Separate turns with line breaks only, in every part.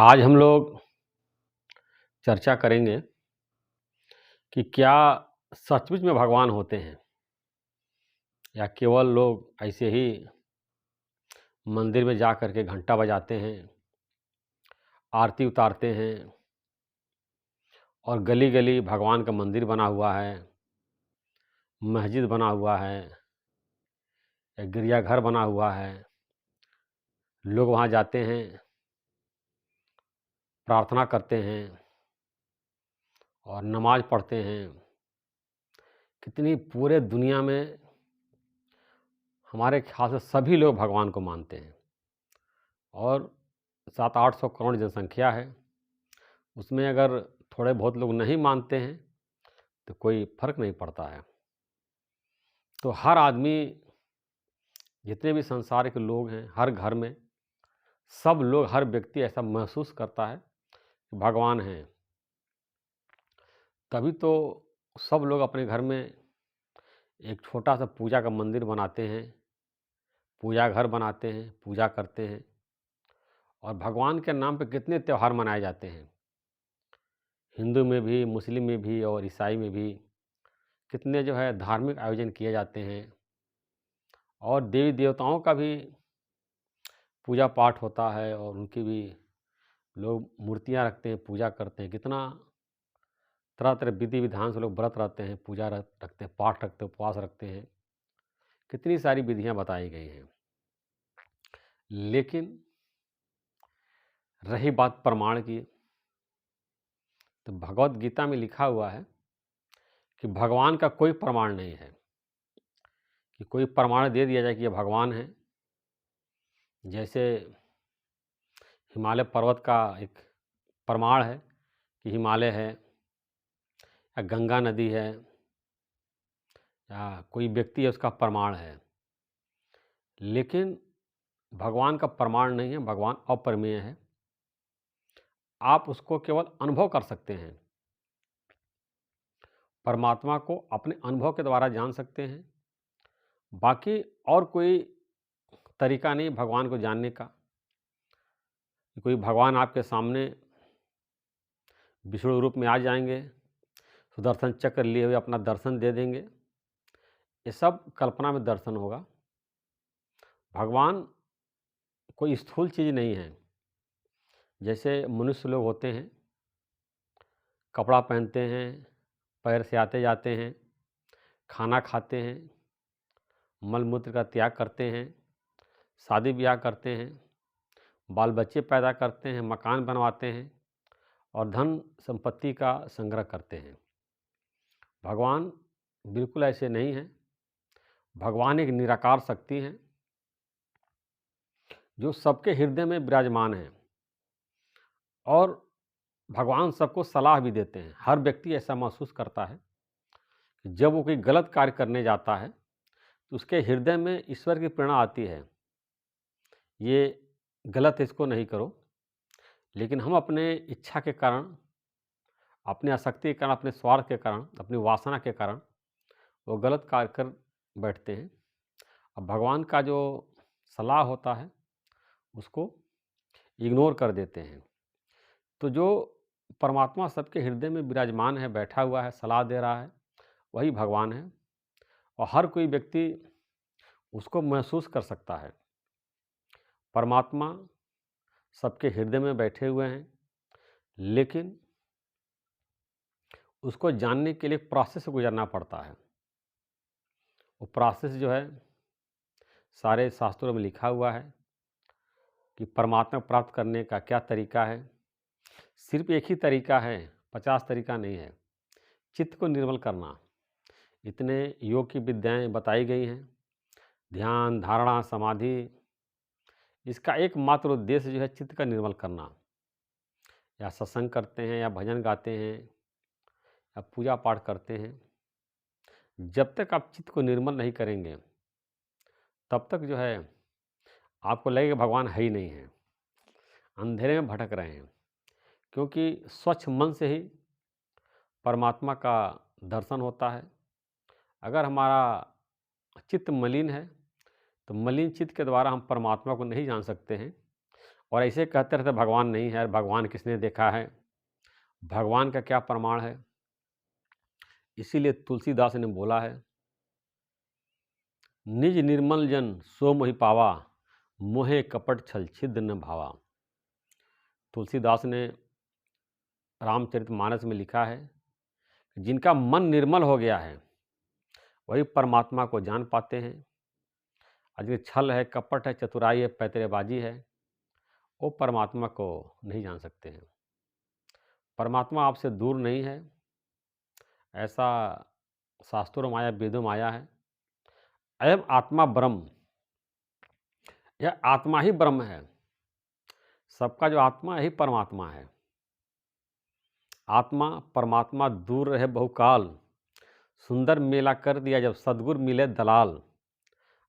आज हम लोग चर्चा करेंगे कि क्या सचमुच में भगवान होते हैं या केवल लोग ऐसे ही मंदिर में जा कर के घंटा बजाते हैं, आरती उतारते हैं और गली-गली भगवान का मंदिर बना हुआ है, मस्जिद बना हुआ है, एक गिरजाघर बना हुआ है। लोग वहाँ जाते हैं, प्रार्थना करते हैं और नमाज़ पढ़ते हैं। कितनी पूरे दुनिया में हमारे ख़्याल से सभी लोग भगवान को मानते हैं और 700-800 करोड़ जनसंख्या है। उसमें अगर थोड़े बहुत लोग नहीं मानते हैं तो कोई फ़र्क नहीं पड़ता है। तो हर आदमी, जितने भी संसार के लोग हैं, हर घर में सब लोग, हर व्यक्ति ऐसा महसूस करता है कि भगवान हैं। तभी तो सब लोग अपने घर में एक छोटा-सा पूजा का मंदिर बनाते हैं, पूजा घर बनाते हैं, पूजा करते हैं और भगवान के नाम पे कितने त्योहार मनाए जाते हैं। हिंदू में भी, मुस्लिम में भी और ईसाई में भी कितने जो है धार्मिक आयोजन किए जाते हैं और देवी-देवताओं का भी पूजा पाठ होता है और उनकी भी लोग मूर्तियाँ रखते हैं, पूजा करते हैं। कितना तरह-तरह विधि-विधान से लोग व्रत रहते हैं, पूजा रखते हैं, पाठ रखते हैं, उपवास रखते हैं। कितनी सारी विधियाँ बताई गई हैं। लेकिन रही बात प्रमाण की, तो भगवद गीता में लिखा हुआ है कि भगवान का कोई प्रमाण नहीं है, कि कोई प्रमाण दे दिया जाए कि ये भगवान हैं। जैसे हिमालय पर्वत का एक प्रमाण है कि हिमालय है, या गंगा नदी है, या कोई व्यक्ति है उसका प्रमाण है। लेकिन भगवान का प्रमाण नहीं है, भगवान अपरिमेय है। आप उसको केवल अनुभव कर सकते हैं। परमात्मा को अपने अनुभव के द्वारा जान सकते हैं। बाकी और कोई तरीका नहीं भगवान को जानने का। कोई भगवान आपके सामने विष्णु रूप में आ जाएंगे, सुदर्शन चक्र लिए हुए अपना दर्शन दे देंगे। ये सब कल्पना में दर्शन होगा। भगवान कोई स्थूल चीज़ नहीं है। जैसे मनुष्य लोग होते हैं, कपड़ा पहनते हैं, पैर से आते जाते हैं, खाना खाते हैं, मल मूत्र का त्याग करते हैं, शादी ब्याह करते हैं, बाल बच्चे पैदा करते हैं, मकान बनवाते हैं और धन संपत्ति का संग्रह करते हैं। भगवान बिल्कुल ऐसे नहीं हैं। भगवान एक निराकार शक्ति हैं जो सबके हृदय में विराजमान है और भगवान सबको सलाह भी देते हैं। हर व्यक्ति ऐसा महसूस करता है कि जब वो कोई गलत कार्य करने जाता है तो उसके हृदय में ईश्वर की प्रेरणा आती है, ये गलत है, इसको नहीं करो। लेकिन हम अपने इच्छा के कारण, अपने आसक्ति के कारण, अपने स्वार्थ के कारण, अपनी वासना के कारण वो गलत कार्य कर बैठते हैं। अब भगवान का जो सलाह होता है उसको इग्नोर कर देते हैं। तो जो परमात्मा सबके हृदय में विराजमान है, बैठा हुआ है, सलाह दे रहा है, वही भगवान है और हर कोई व्यक्ति उसको महसूस कर सकता है। परमात्मा सबके हृदय में बैठे हुए हैं, लेकिन उसको जानने के लिए प्रोसेस से गुजरना पड़ता है। वो प्रोसेस जो है सारे शास्त्रों में लिखा हुआ है कि परमात्मा प्राप्त करने का क्या तरीका है। सिर्फ एक ही तरीका है, 50 तरीका नहीं है। चित्त को निर्मल करना, इतने योग की विद्याएं बताई गई हैं, ध्यान, धारणा, समाधि। इसका एकमात्र उद्देश्य जो है चित्त का निर्मल करना। या सत्संग करते हैं, या भजन गाते हैं, या पूजा पाठ करते हैं, जब तक आप चित्त को निर्मल नहीं करेंगे तब तक जो है आपको लगेगा भगवान है ही नहीं है, अंधेरे में भटक रहे हैं। क्योंकि स्वच्छ मन से ही परमात्मा का दर्शन होता है। अगर हमारा चित्त मलिन है तो मलिन चित्त के द्वारा हम परमात्मा को नहीं जान सकते हैं और ऐसे कहते रहते भगवान नहीं है, भगवान किसने देखा है, भगवान का क्या प्रमाण है। इसीलिए तुलसीदास ने बोला है, निज निर्मल जन सो मोहि पावा, मोहे कपट छल छिद्र न भावा। तुलसीदास ने रामचरितमानस में लिखा है, जिनका मन निर्मल हो गया है वही परमात्मा को जान पाते हैं। और जिनके छल है, कपट है, चतुराई है, पैतरेबाजी है, वो परमात्मा को नहीं जान सकते हैं। परमात्मा आपसे दूर नहीं है, ऐसा शास्त्रों में आया, वेदों में आया है। अयम आत्मा ब्रह्म, यह आत्मा ही ब्रह्म है। सबका जो आत्मा है, यही परमात्मा है। आत्मा परमात्मा दूर रहे बहुकाल, सुंदर मेला कर दिया जब सद्गुरु मिले दलाल।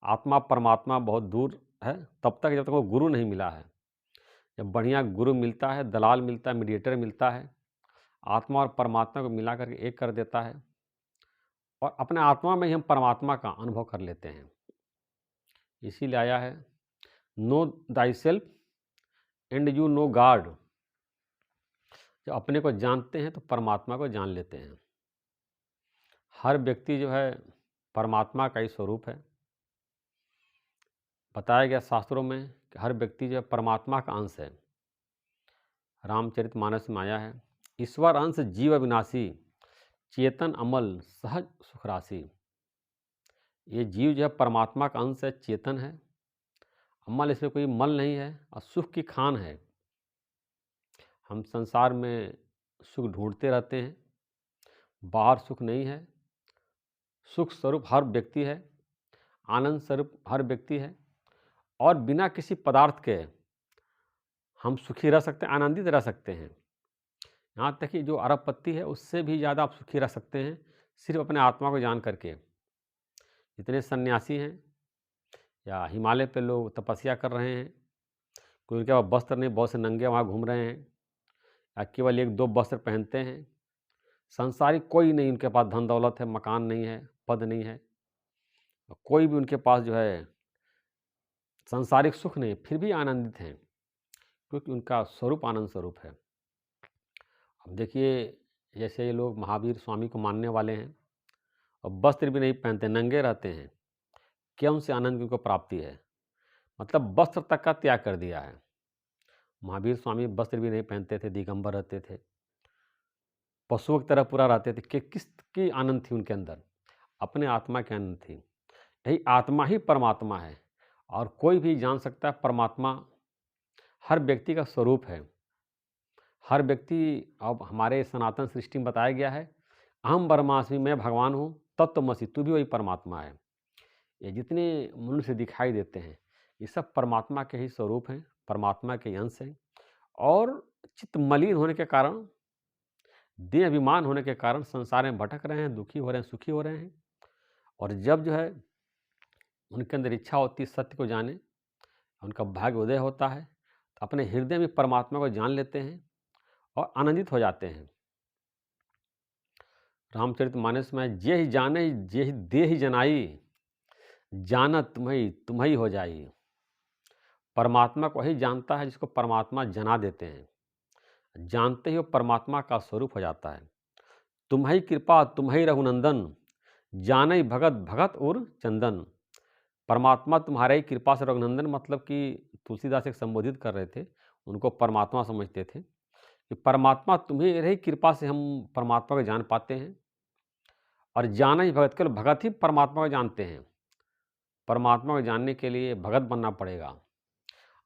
आत्मा परमात्मा बहुत दूर है तब तक जब तक वो गुरु नहीं मिला है। जब बढ़िया गुरु मिलता है, दलाल मिलता है, मीडिएटर मिलता है, आत्मा और परमात्मा को मिला करके एक कर देता है, और अपने आत्मा में ही हम परमात्मा का अनुभव कर लेते हैं। इसीलिए आया है, no thy self and you know God. जब अपने को जानते हैं तो परमात्मा को जान लेते हैं। हर व्यक्ति जो है परमात्मा का ही स्वरूप है। बताया गया शास्त्रों में कि हर व्यक्ति जो है परमात्मा का अंश है। रामचरितमानस में आया है, ईश्वर अंश जीव अविनाशी, चेतन अमल सहज सुखराशि। ये जीव जो है परमात्मा का अंश है, चेतन है, अमल, इसमें कोई मल नहीं है, और सुख की खान है। हम संसार में सुख ढूंढते रहते हैं, बाहर सुख नहीं है। सुख स्वरूप हर व्यक्ति है, आनंद स्वरूप हर व्यक्ति है, और बिना किसी पदार्थ के हम सुखी रह सकते हैं, आनंदित रह सकते हैं। यहाँ तक कि जो अरबपति है उससे भी ज़्यादा आप सुखी रह सकते हैं, सिर्फ अपने आत्मा को जान करके। जितने सन्यासी हैं या हिमालय पे लोग तपस्या कर रहे हैं, कोई उनके पास वस्त्र नहीं, बहुत से नंगे वहाँ घूम रहे हैं, या केवल एक दो वस्त्र पहनते हैं। संसारिक कोई नहीं उनके पास, धन दौलत है, मकान नहीं है, पद नहीं है, कोई भी उनके पास जो है सांसारिक सुख नहीं, फिर भी आनंदित हैं, क्योंकि उनका स्वरूप आनंद स्वरूप है। अब देखिए, जैसे ये लोग महावीर स्वामी को मानने वाले हैं और वस्त्र भी नहीं पहनते, नंगे रहते हैं, क्या उनसे आनंद की उनको प्राप्ति है? मतलब वस्त्र तक का त्याग कर दिया है। महावीर स्वामी वस्त्र भी नहीं पहनते थे, दिगंबर रहते थे, पशुओं की तरह पूरा रहते थे। कि किसकी आनंद थी उनके अंदर? अपने आत्मा की आनंद थी। यही आत्मा ही परमात्मा है, और कोई भी जान सकता है परमात्मा हर व्यक्ति का स्वरूप है। हर व्यक्ति, अब हमारे सनातन सृष्टि में बताया गया है, अहम ब्रह्मास्मि, मैं भगवान हूँ, तत्त्वमसि, तू भी वही परमात्मा है। ये जितने मनुष्य दिखाई देते हैं, ये सब परमात्मा के ही स्वरूप हैं, परमात्मा के अंश हैं। और चित्त मलिन होने के कारण, देह अभिमान होने के कारण संसार में भटक रहे हैं, दुखी हो रहे हैं, सुखी हो रहे हैं। और जब जो है उनके अंदर इच्छा होती है सत्य को जाने, उनका भाग्य उदय होता है, तो अपने हृदय में परमात्मा को जान लेते हैं और आनंदित हो जाते हैं। रामचरितमानस में, जे ही जाने जे ही दे ही जनाई, जानत तुम्हें हो जाई। परमात्मा को वही जानता है जिसको परमात्मा जना देते हैं। जानते ही वो परमात्मा का स्वरूप हो जाता है। तुम्हारी कृपा तुम्हारी रघुनंदन, जाने भगत भगत और चंदन। परमात्मा तुम्हारे ही कृपा से रघुनंदन, मतलब कि तुलसीदास एक संबोधित कर रहे थे, उनको परमात्मा समझते थे कि परमात्मा तुम्हारी कृपा से हम परमात्मा को जान पाते हैं। और जाना ही भगत, केवल भगत ही परमात्मा को जानते हैं। परमात्मा को जानने के लिए भगत बनना पड़ेगा।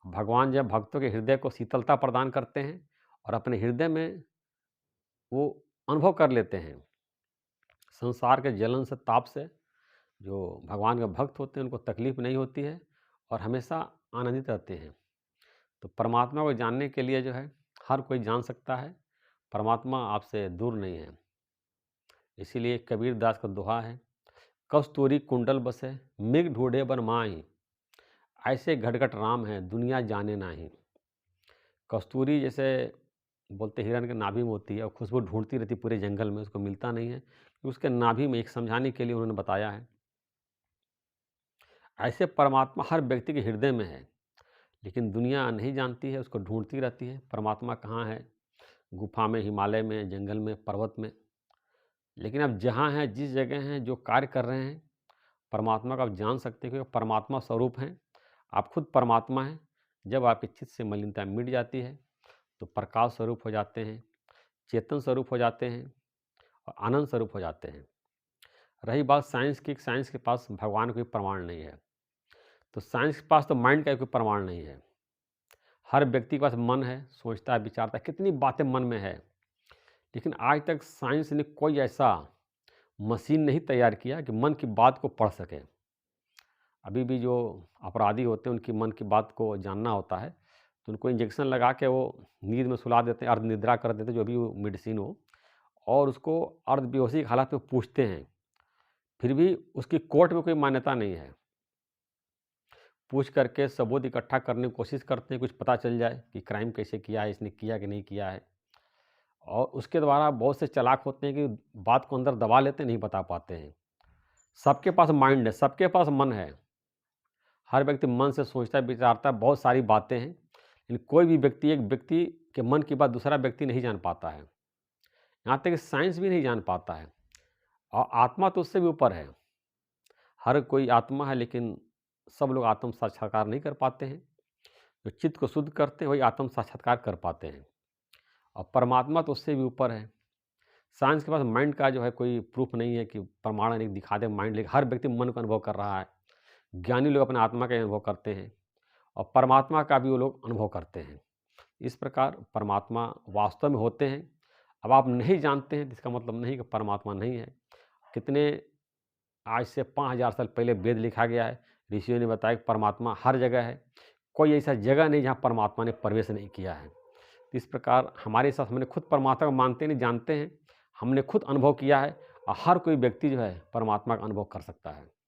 भगवान जब भक्तों के हृदय को शीतलता प्रदान करते हैं और अपने हृदय में वो अनुभव कर लेते हैं, संसार के जलन से, ताप से, जो भगवान के भक्त होते हैं उनको तकलीफ नहीं होती है और हमेशा आनंदित रहते हैं। तो परमात्मा को जानने के लिए जो है हर कोई जान सकता है, परमात्मा आपसे दूर नहीं है। इसीलिए कबीर दास का दोहा है, कस्तूरी कुंडल बसे मृग ढूंढे बन माही, ऐसे घटघट राम है दुनिया जाने नाही। कस्तूरी जैसे बोलते हिरण के नाभि में होती है और खुशबू ढूंढती रहती पूरे जंगल में, उसको मिलता नहीं है, उसके नाभि में, एक समझाने के लिए उन्होंने बताया है। ऐसे परमात्मा हर व्यक्ति के हृदय में है, लेकिन दुनिया नहीं जानती है, उसको ढूंढती रहती है परमात्मा कहाँ है, गुफा में, हिमालय में, जंगल में, पर्वत में। लेकिन आप जहाँ हैं, जिस जगह हैं, जो कार्य कर रहे हैं, परमात्मा को आप जान सकते हैं, क्योंकि परमात्मा स्वरूप हैं। आप खुद परमात्मा हैं। जब आपके चित्त से मलिनता मिट जाती है तो प्रकाश स्वरूप हो जाते हैं, चेतन स्वरूप हो जाते हैं और आनंद स्वरूप हो जाते हैं। रही बात साइंस की, साइंस के पास भगवान का कोई प्रमाण नहीं है। तो साइंस के पास तो माइंड का कोई प्रमाण नहीं है। हर व्यक्ति के पास मन है, सोचता है, विचारता है, कितनी बातें मन में है। लेकिन आज तक साइंस ने कोई ऐसा मशीन नहीं तैयार किया कि मन की बात को पढ़ सके। अभी भी जो अपराधी होते हैं, उनकी मन की बात को जानना होता है, तो उनको इंजेक्शन लगा के वो नींद में सुला देते हैं, अर्धनिद्रा कर देते हैं, जो भी वो मेडिसिन हो, और उसको अर्धबेहोशी की हालत में पूछते हैं। फिर भी उसकी कोर्ट में कोई मान्यता नहीं है। पूछ करके सबूत इकट्ठा करने की कोशिश करते हैं, कुछ पता चल जाए कि क्राइम कैसे किया है, इसने किया कि नहीं किया है। और उसके द्वारा बहुत से चालाक होते हैं कि बात को अंदर दबा लेते हैं, नहीं बता पाते हैं। सबके पास माइंड है, सबके पास मन है। हर व्यक्ति मन से सोचता है, विचारता है, बहुत सारी बातें हैं। लेकिन कोई भी व्यक्ति, एक व्यक्ति के मन की बात दूसरा व्यक्ति नहीं जान पाता है। यहाँ तक कि साइंस भी नहीं जान पाता है। और आत्मा तो उससे भी ऊपर है। हर कोई आत्मा है, लेकिन सब लोग आत्म साक्षात्कार नहीं कर पाते हैं। जो चित्त को शुद्ध करते हैं वही आत्म साक्षात्कार कर पाते हैं। और परमात्मा तो उससे भी ऊपर है। साइंस के पास माइंड का जो है कोई प्रूफ नहीं है कि प्रमाण नहीं दिखा दे माइंड, लेकिन हर व्यक्ति मन का अनुभव कर रहा है। ज्ञानी लोग अपने आत्मा का अनुभव करते हैं और परमात्मा का भी वो लोग अनुभव करते हैं। इस प्रकार परमात्मा वास्तव में होते हैं। अब आप नहीं जानते हैं, इसका मतलब नहीं कि परमात्मा नहीं है। कितने आज से 5000 साल पहले वेद लिखा गया है, ऋषियों ने बताया कि परमात्मा हर जगह है। कोई ऐसा जगह नहीं जहाँ परमात्मा ने प्रवेश नहीं किया है। इस प्रकार हमारे साथ हमने खुद परमात्मा को मानते नहीं, जानते हैं, हमने खुद अनुभव किया है। और हर कोई व्यक्ति जो है परमात्मा का अनुभव कर सकता है।